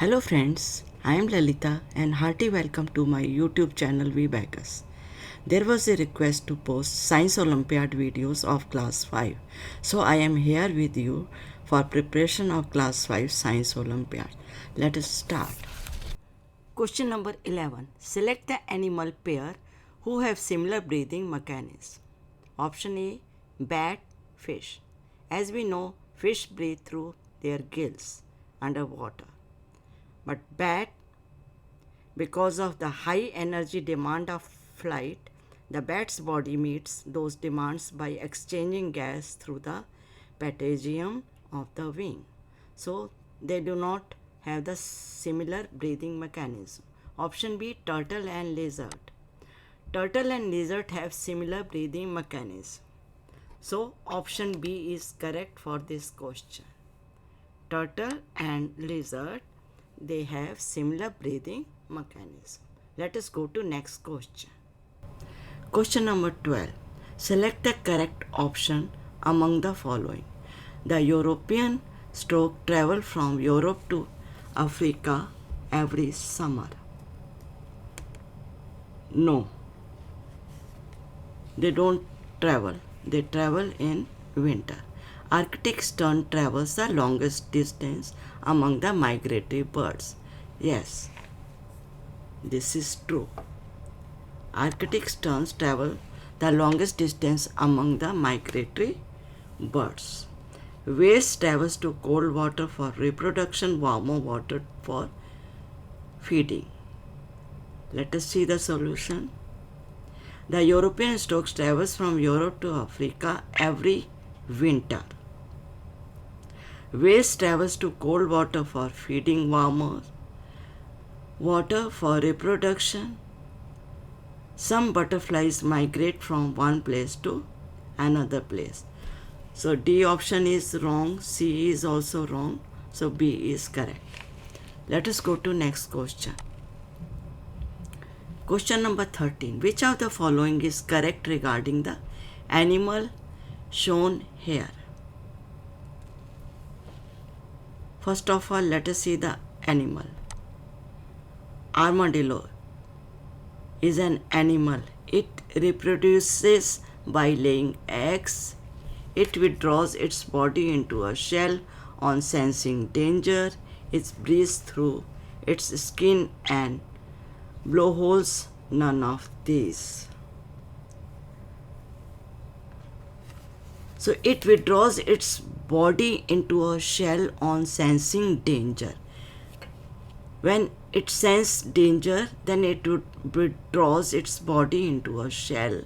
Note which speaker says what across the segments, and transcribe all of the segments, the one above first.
Speaker 1: Hello friends, I am Lalita and hearty welcome to my YouTube channel Vbacus. There was a request to post Science Olympiad videos of class 5. So I am here with you for preparation of class 5 Science Olympiad. Let us start. Question number 11. Select the animal pair who have similar breathing mechanism. Option A, bat, fish. As we know, fish breathe through their gills underwater. But bat, because of the high energy demand of flight, the bat's body meets those demands by exchanging gas through the patagium of the wing. So they do not have the similar breathing mechanism. Option B, turtle and lizard. Turtle and lizard have similar breathing mechanism. So option B is correct for this question. Turtle and lizard, they have similar breathing mechanism. Let us go to next question. Question number 12. Select the correct option among the following. The European stork travel from Europe to Africa every summer. No. They don't travel. They travel in winter. Arctic tern travels the longest distance among the migratory birds. Yes, this is true. Arctic terns travel the longest distance among the migratory birds. Whales travels to cold water for reproduction, warmer water for feeding. Let us see the solution. The European stork travels from Europe to Africa every winter. Whales travels to cold water for feeding, warmer water for reproduction. Some butterflies migrate from one place to another place. So D option is wrong, C is also wrong, so B is correct. Let us go to next question. Question number 13. Which of the following is correct regarding the animal shown here? First of all, let us see the animal. Armadillo is an animal. It reproduces by laying eggs. It withdraws its body into a shell on sensing danger. It breathes through its skin and blowholes. None of these. So it withdraws its body into a shell on sensing danger. When it senses danger, then it withdraws its body into a shell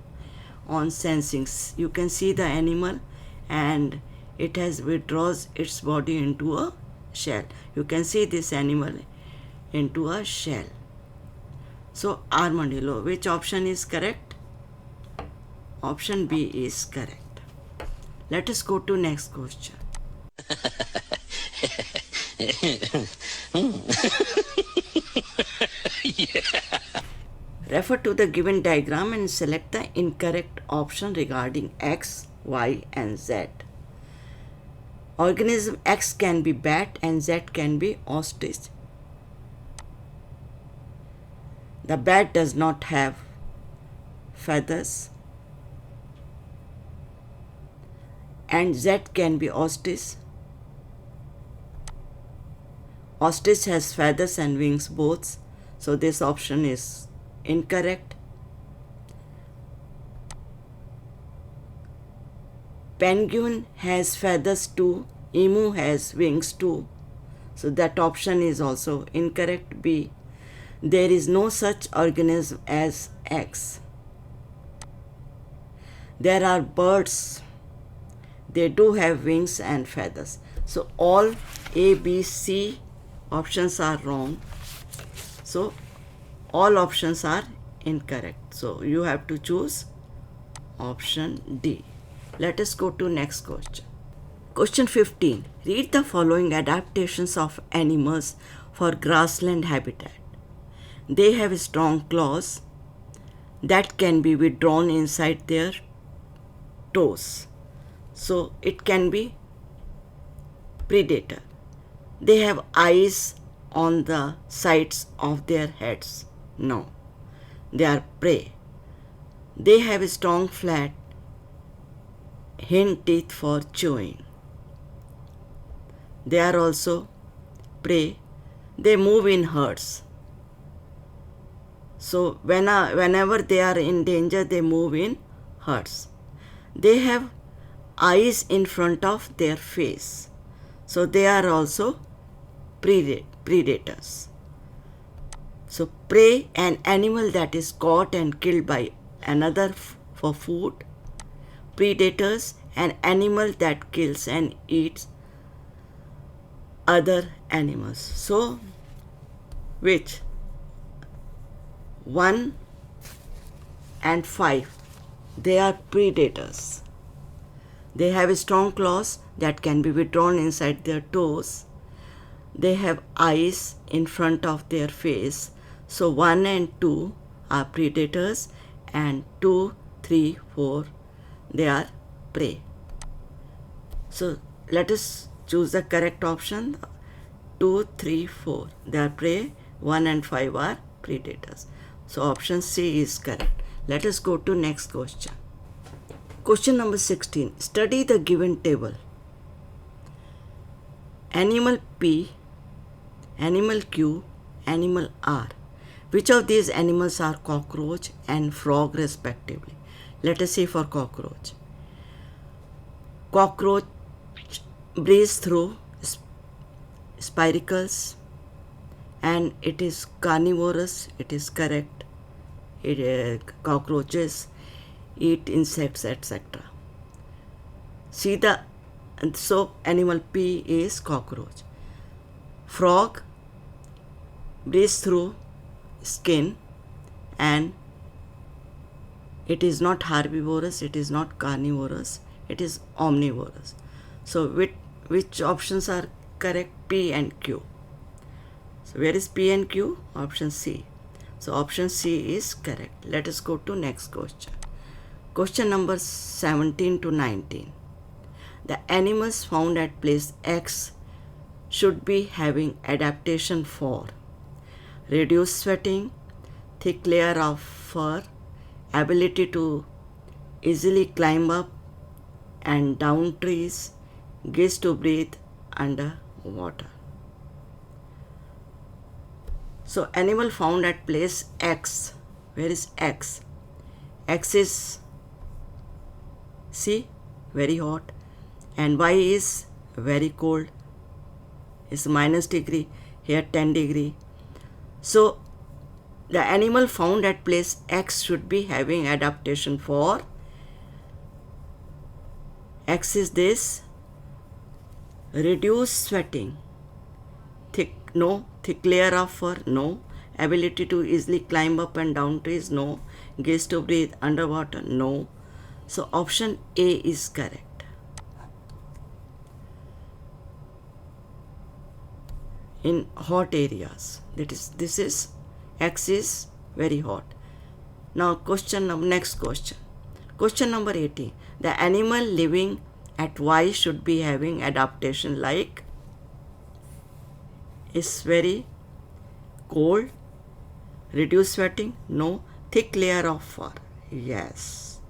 Speaker 1: on sensing. You can see the animal and it has withdraws its body into a shell. You can see this animal into a shell. So armadillo, which option is correct? Option B is correct. Let us go to next question. Refer to the given diagram and select the incorrect option regarding X, Y and Z. Organism X can be bat and Z can be ostrich. The bat does not have feathers and Z can be ostrich. Ostrich has feathers and wings both, so this option is incorrect. Penguin has feathers too, emu has wings too, so that option is also incorrect. B. There is no such organism as X. There are birds, they do have wings and feathers. So all A, B, C options are wrong. So all options are incorrect. So you have to choose option D. Let us go to next question. Question 15. Read the following adaptations of animals for grassland habitat. They have strong claws that can be withdrawn inside their toes. So it can be predator. They have eyes on the sides of their heads. No, they are prey. They have strong flat hind teeth for chewing. They are also prey. They move in herds. So whenever they are in danger, they move in herds. They have eyes in front of their face. So they are also predators. So prey, an animal that is caught and killed by another for food. Predators, an animal that kills and eats other animals. So which 1 and 5, they are predators. They have strong claws that can be withdrawn inside their toes. They have eyes in front of their face. So 1 and 2 are predators, and 2, 3, 4, they are prey. So let us choose the correct option. 2, 3, 4, they are prey. 1 and 5 are predators. So option C is correct. Let us go to next question. Question number 16. Study the given table. Animal P, animal Q, animal R. Which of these animals are cockroach and frog respectively? Let us see for cockroach. Cockroach breathes through spiracles and it is carnivorous. It is correct. Cockroaches eat insects, etc. So animal P is cockroach. Frog breathes through skin and it is not herbivorous, it is not carnivorous, it is omnivorous. So which options are correct? P and Q. So where is P and Q? Option C. So option C is correct. Let us go to next question. Question number 17 to 19. The animals found at place X should be having adaptation for reduced sweating, thick layer of fur, ability to easily climb up and down trees, gills to breathe under water. So animal found at place X. Where is X? X is C, very hot, and Y is very cold. It's minus degree, here 10 degree. So the animal found at place X should be having adaptation for X is this: reduced sweating, thick layer of fur, no, ability to easily climb up and down trees, no, gills to breathe underwater, no. So option A is correct. In hot areas, this is X is very hot. Now next question. Question number 18. The animal living at Y should be having adaptation like is very cold, reduced sweating, no, thick layer of fur, yes.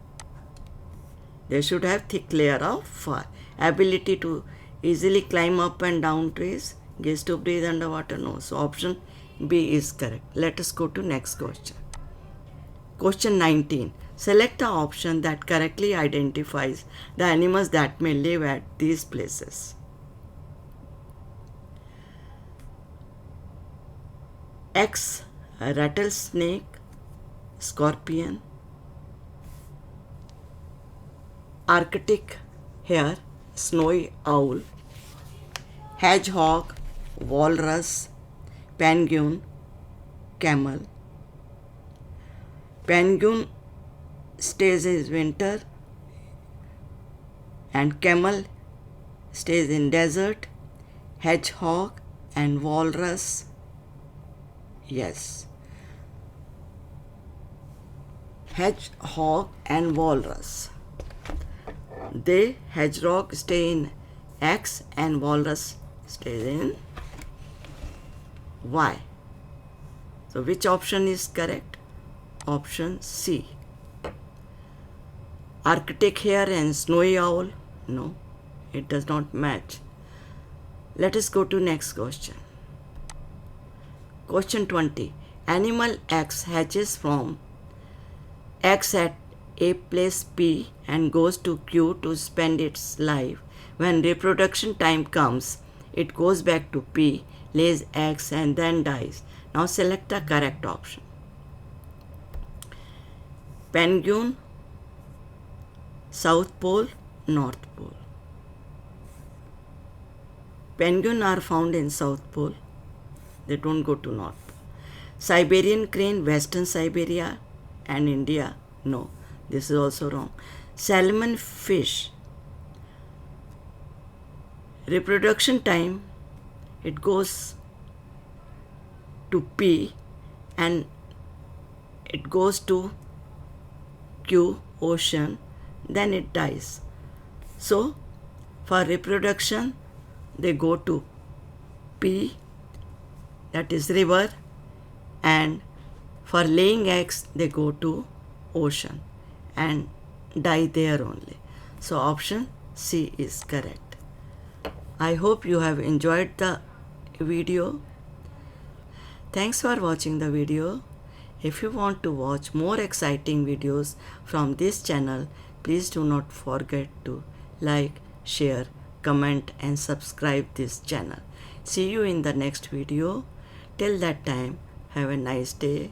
Speaker 1: They should have thick layer of fur, ability to easily climb up and down trees, gills to breathe underwater, no. So option B is correct. Let us go to next question. Question 19. Select the option that correctly identifies the animals that may live at these places. X, a rattlesnake, scorpion, Arctic hare, snowy owl, hedgehog, walrus, penguin, camel. Penguin stays in winter and camel stays in desert. Hedgehog and walrus, yes. Hedgehog and walrus. Hedgehog stay in X and walrus stays in Why? So which option is correct? Option C. Arctic hare and snowy owl? No, it does not match. Let us go to next question. Question 20. Animal X hatches from X at a place P and goes to Q to spend its life. When reproduction time comes, it goes back to P, lays eggs and then dies. Now select the correct option. Penguin, South Pole, North Pole. Penguins are found in South Pole. They don't go to North Pole. Siberian crane, Western Siberia and India. No, this is also wrong. Salmon fish. Reproduction time, it goes to P and it goes to Q, ocean, then it dies. So for reproduction they go to P, that is river, and for laying eggs they go to ocean and die there only. So option C is correct. I hope you have enjoyed the video. Thanks for watching the video. If you want to watch more exciting videos from this channel, please do not forget to like, share, comment and subscribe this channel. See you in the next video. Till that time, have a nice day.